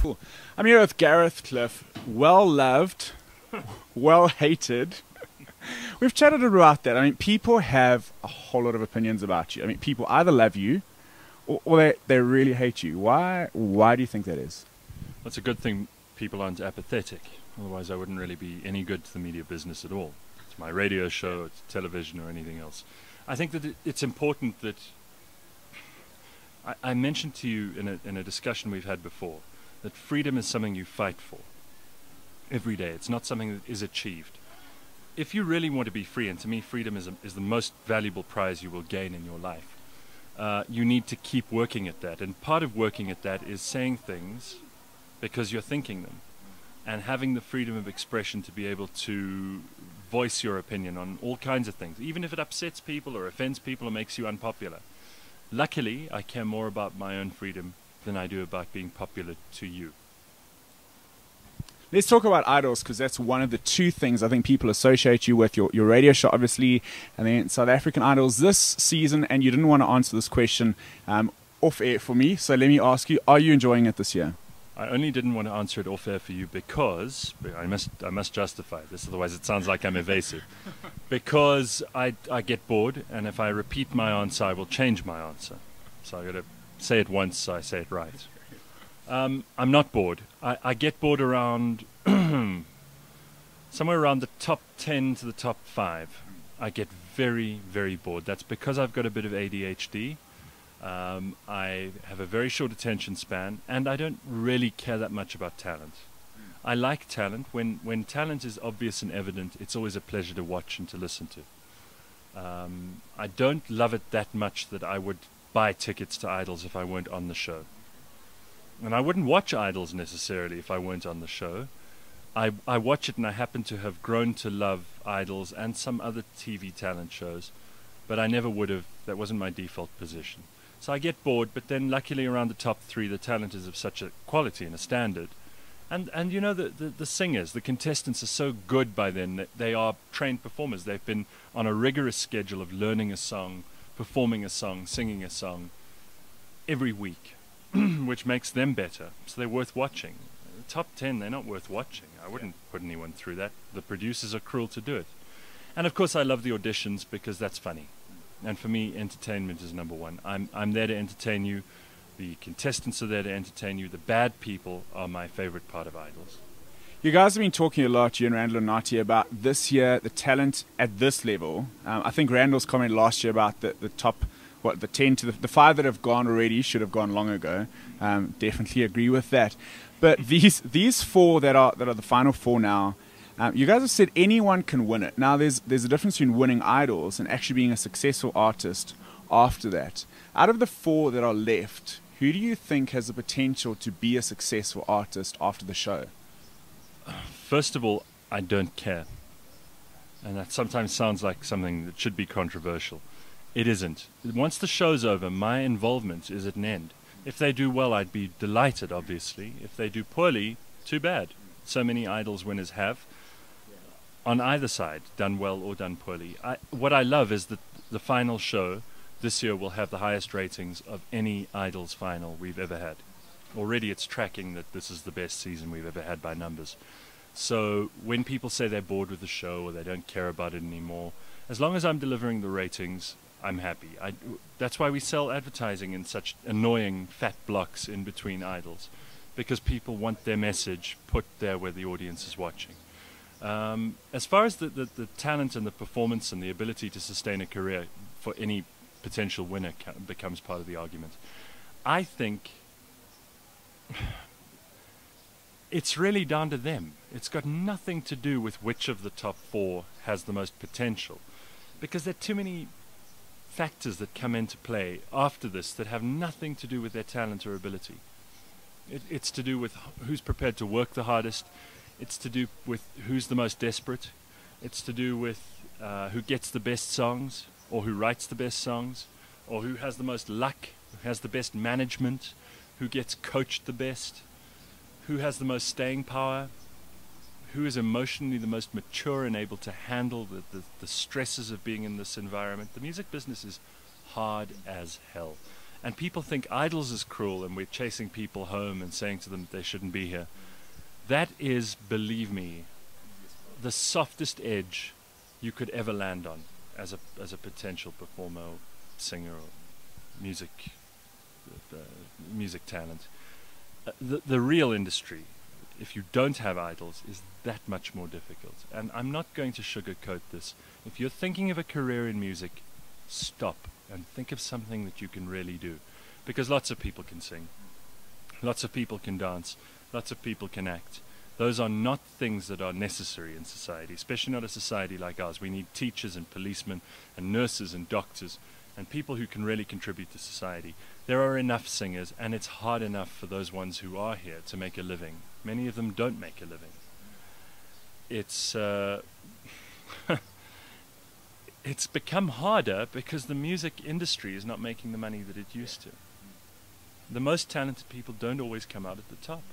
Cool. I'm here with Gareth Cliff, well loved, well hated. We've chatted about that. I mean, people have a whole lot of opinions about you. I mean, people either love you or they really hate you. Why do you think that is? It's a good thing people aren't apathetic. Otherwise, I wouldn't really be any good to the media business at all. It's my radio show, it's television, or anything else. I think that it's important that I mentioned to you in a discussion we've had before that freedom is something you fight for every day. It's not something that is achieved. If you really want to be free, and to me freedom is the most valuable prize you will gain in your life, you need to keep working at that. And part of working at that is saying things because you're thinking them, and having the freedom of expression to be able to voice your opinion on all kinds of things, even if it upsets people or offends people or makes you unpopular. Luckily, I care more about my own freedom than I do about being popular to you. Let's talk about Idols, because that's one of the two things I think people associate you with, your radio show, obviously, and then South African Idols this season. And you didn't want to answer this question off air for me, so let me ask you, are you enjoying it this year? I only didn't want to answer it off air for you because I must justify this, otherwise it sounds like I'm evasive. Because I get bored, and if I repeat my answer, I will change my answer. So I got to say it once, so I say it right. I'm not bored. I get bored around somewhere around the top 10 to the top 5. I get very, very bored. That's because I've got a bit of ADHD. I have a very short attention span, and I don't really care that much about talent. I like talent. When talent is obvious and evident, it's always a pleasure to watch and to listen to. I don't love it that much that I would buy tickets to Idols if I weren't on the show. And I wouldn't watch Idols necessarily if I weren't on the show. I watch it, and I happen to have grown to love Idols and some other TV talent shows, but I never would have. That wasn't my default position. So I get bored, but then luckily around the top 3, the talent is of such a quality and a standard. And you know, the singers, the contestants are so good by then that they are trained performers. They've been on a rigorous schedule of learning a song, performing a song, singing a song every week, which makes them better. So they're worth watching. The top 10, they're not worth watching. I wouldn't put anyone through that. The producers are cruel to do it. And of course I love the auditions because that's funny. And for me, entertainment is number one. I'm there to entertain you. The contestants are there to entertain you. The bad people are my favorite part of Idols. You guys have been talking a lot, you and Randall and Nati, about this year, the talent at this level. I think Randall's comment last year about the top, the 10 to the 5 that have gone already should have gone long ago. Definitely agree with that. But these 4 that are the final 4 now, you guys have said anyone can win it. Now, there's a difference between winning Idols and actually being a successful artist after that. Out of the 4 that are left, who do you think has the potential to be a successful artist after the show? First of all, I don't care. And that sometimes sounds like something that should be controversial. It isn't. Once the show's over, my involvement is at an end. If they do well, I'd be delighted, obviously. If they do poorly, too bad. So many Idols winners have. On either side, done well or done poorly. What I love is that the final show this year will have the highest ratings of any Idols final we've ever had. Already it's tracking that this is the best season we've ever had by numbers. So when people say they're bored with the show or they don't care about it anymore, as long as I'm delivering the ratings, I'm happy. That's why we sell advertising in such annoying fat blocks in between Idols, because people want their message put there where the audience is watching. As far as the talent and the performance and the ability to sustain a career for any potential winner becomes part of the argument, I think it's really down to them. It's got nothing to do with which of the top 4 has the most potential, because there are too many factors that come into play after this that have nothing to do with their talent or ability. It's to do with who's prepared to work the hardest. It's to do with who's the most desperate. It's to do with who gets the best songs, or who writes the best songs, or who has the most luck, who has the best management, who gets coached the best, who has the most staying power, who is emotionally the most mature and able to handle the stresses of being in this environment. The music business is hard as hell. And people think Idols is cruel and we're chasing people home and saying to them that they shouldn't be here. That is, believe me, the softest edge you could ever land on as a potential performer or singer or music talent. The real industry, if you don't have idols, is that much more difficult. And I'm not going to sugarcoat this. If you're thinking of a career in music, stop and think of something that you can really do. Because lots of people can sing, lots of people can dance, lots of people can act. Those are not things that are necessary in society, especially not a society like ours. We need teachers and policemen and nurses and doctors and people who can really contribute to society. There are enough singers, and it's hard enough for those ones who are here to make a living. Many of them don't make a living. It's it's become harder because the music industry is not making the money that it used to. The most talented people don't always come out at the top.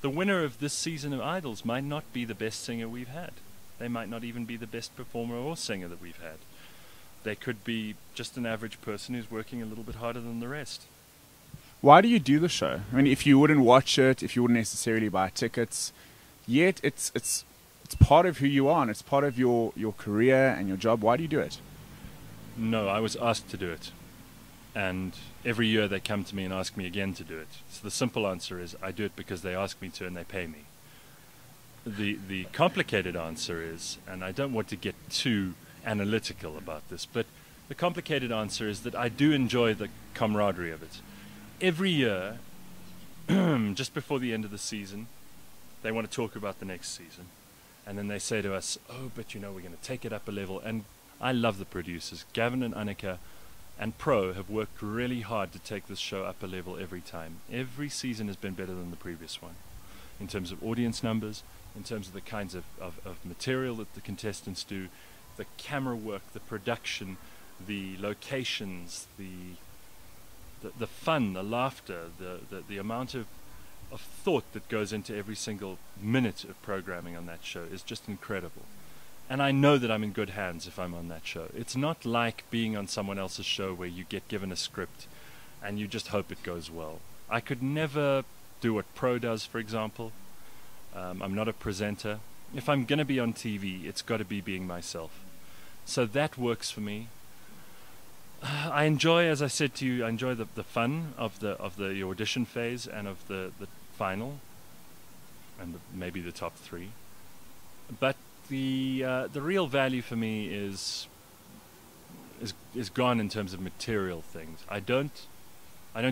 The winner of this season of Idols might not be the best singer we've had. They might not even be the best performer or singer that we've had. They could be just an average person who's working a little bit harder than the rest. Why do you do the show? I mean, if you wouldn't watch it, if you wouldn't necessarily buy tickets, yet it's part of who you are and it's part of your career and your job. Why do you do it? No, I was asked to do it. And every year they come to me and ask me again to do it. So the simple answer is I do it because they ask me to and they pay me. The complicated answer is, and I don't want to get too analytical about this, but the complicated answer is that I do enjoy the camaraderie of it. Every year, just before the end of the season, they want to talk about the next season. And then they say to us, oh, but you know, we're going to take it up a level. And I love the producers. Gavin and Annika and Pro have worked really hard to take this show up a level every time. Every season has been better than the previous one, in terms of audience numbers, in terms of the kinds of material that the contestants do, the camera work, the production, the locations, the fun, the laughter, the amount of thought that goes into every single minute of programming on that show is just incredible. And I know that I'm in good hands if I'm on that show. It's not like being on someone else's show where you get given a script and you just hope it goes well. I could never do what Pro does, for example. I'm not a presenter. If I'm going to be on TV, it's got to be being myself. So that works for me. I enjoy, as I said to you, I enjoy the fun of the audition phase and of the final, and maybe the top three. But the real value for me is gone in terms of material things. I don't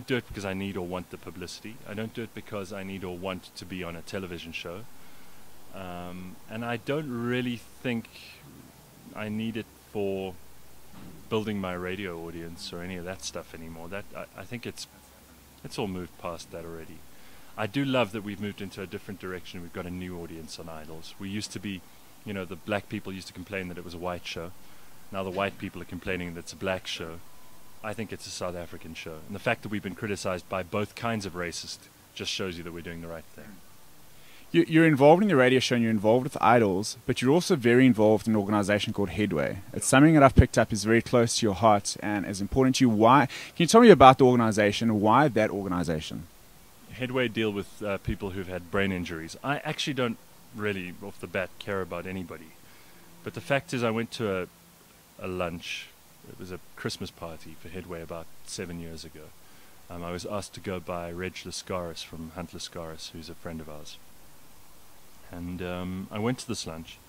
do it because I need or want the publicity. I don't do it because I need or want to be on a television show. And I don't really think I need it for building my radio audience or any of that stuff anymore. That I think it's all moved past that already. I do love that we've moved into a different direction. We've got a new audience on Idols. We used to be, you know, the black people used to complain that it was a white show. Now the white people are complaining that it's a black show. I think it's a South African show. And the fact that we've been criticized by both kinds of racist just shows you that we're doing the right thing. You're involved in the radio show and you're involved with Idols, but you're also very involved in an organization called Headway. It's something that I've picked up is very close to your heart and is important to you. Why? Can you tell me about the organization? Why that organization? Headway deal with people who've had brain injuries. I actually don't really, off the bat, care about anybody. But the fact is I went to a lunch. It was a Christmas party for Headway about 7 years ago. I was asked to go by Reg Lascaris from Hunt Lascaris, who's a friend of ours. And I went to this lunch,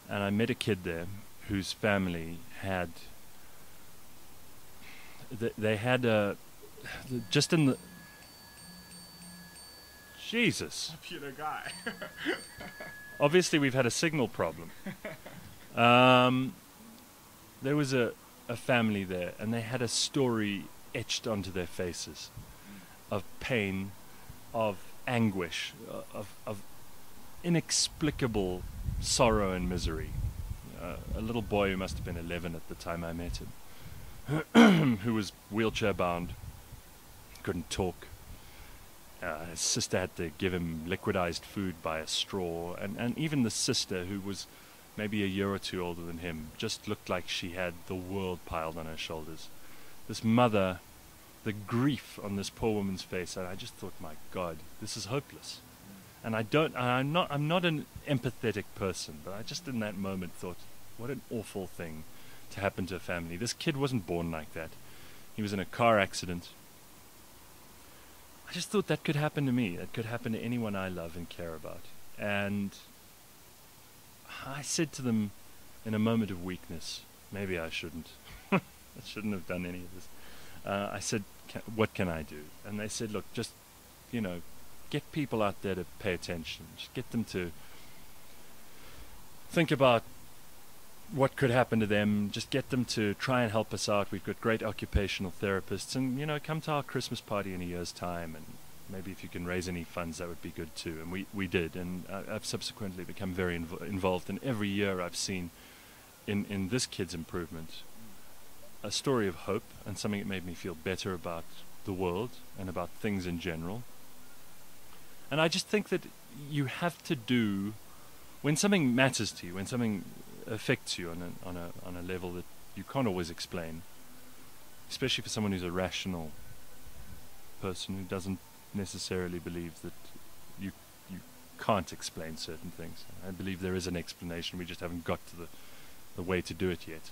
and I met a kid there whose family had, they had just in the, Jesus. Popular guy. Obviously we've had a signal problem. There was a family there, and they had a story etched onto their faces of pain, of anguish, of inexplicable sorrow and misery. A little boy who must have been 11 at the time I met him, who was wheelchair bound, couldn't talk. His sister had to give him liquidized food by a straw, and even the sister, who was maybe a year or two older than him, just looked like she had the world piled on her shoulders. This mother the grief on this poor woman's face, and I just thought, my God, this is hopeless. And I'm not an empathetic person, but I just in that moment thought, what an awful thing to happen to a family. This kid wasn't born like that. He was in a car accident. I just thought that could happen to me. That could happen to anyone I love and care about. And I said to them in a moment of weakness, maybe I shouldn't. I shouldn't have done any of this. I said, what can I do? And they said, look, just, get people out there to pay attention. Just get them to think about what could happen to them. Just get them to try and help us out. We've got great occupational therapists. And, come to our Christmas party in a year's time. And maybe if you can raise any funds, that would be good too. And we did. And I've subsequently become very involved. And every year I've seen in this kid's improvement a story of hope and something that made me feel better about the world and about things in general. And I just think that you have to do, when something matters to you, when something affects you on a level that you can't always explain, especially for someone who's a rational person who doesn't necessarily believe that you can't explain certain things. I believe there is an explanation, we just haven't got to the way to do it yet.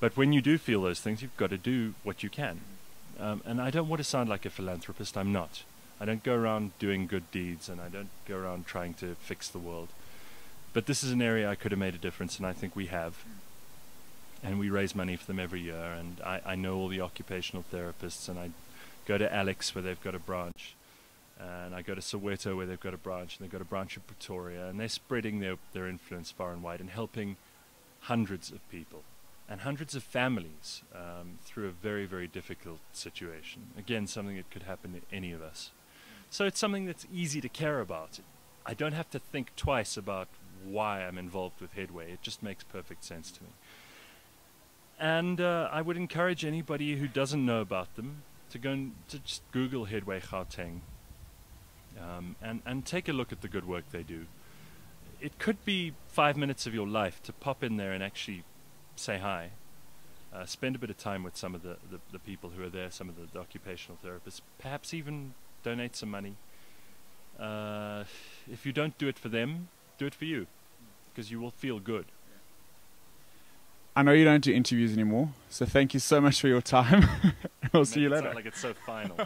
But when you do feel those things, you've got to do what you can. And I don't want to sound like a philanthropist, I'm not. I don't go around doing good deeds, and I don't go around trying to fix the world. But this is an area I could have made a difference, and I think we have. And we raise money for them every year, and I know all the occupational therapists, and I go to Alex where they've got a branch, and I go to Soweto where they've got a branch, and they've got a branch in Pretoria, and they're spreading their influence far and wide and helping hundreds of people and hundreds of families through a very, very difficult situation. Again, something that could happen to any of us. So it's something that's easy to care about. I don't have to think twice about why I'm involved with Headway. It just makes perfect sense to me. And I would encourage anybody who doesn't know about them to go and to just Google Headway Gauteng and take a look at the good work they do. It could be 5 minutes of your life to pop in there and actually say hi. Spend a bit of time with some of the people who are there, some of the occupational therapists, perhaps even donate some money. If you don't do it for them, do it for you, because you will feel good. I know you don't do interviews anymore, so thank you so much for your time. We'll see you later. Sound like it's so final.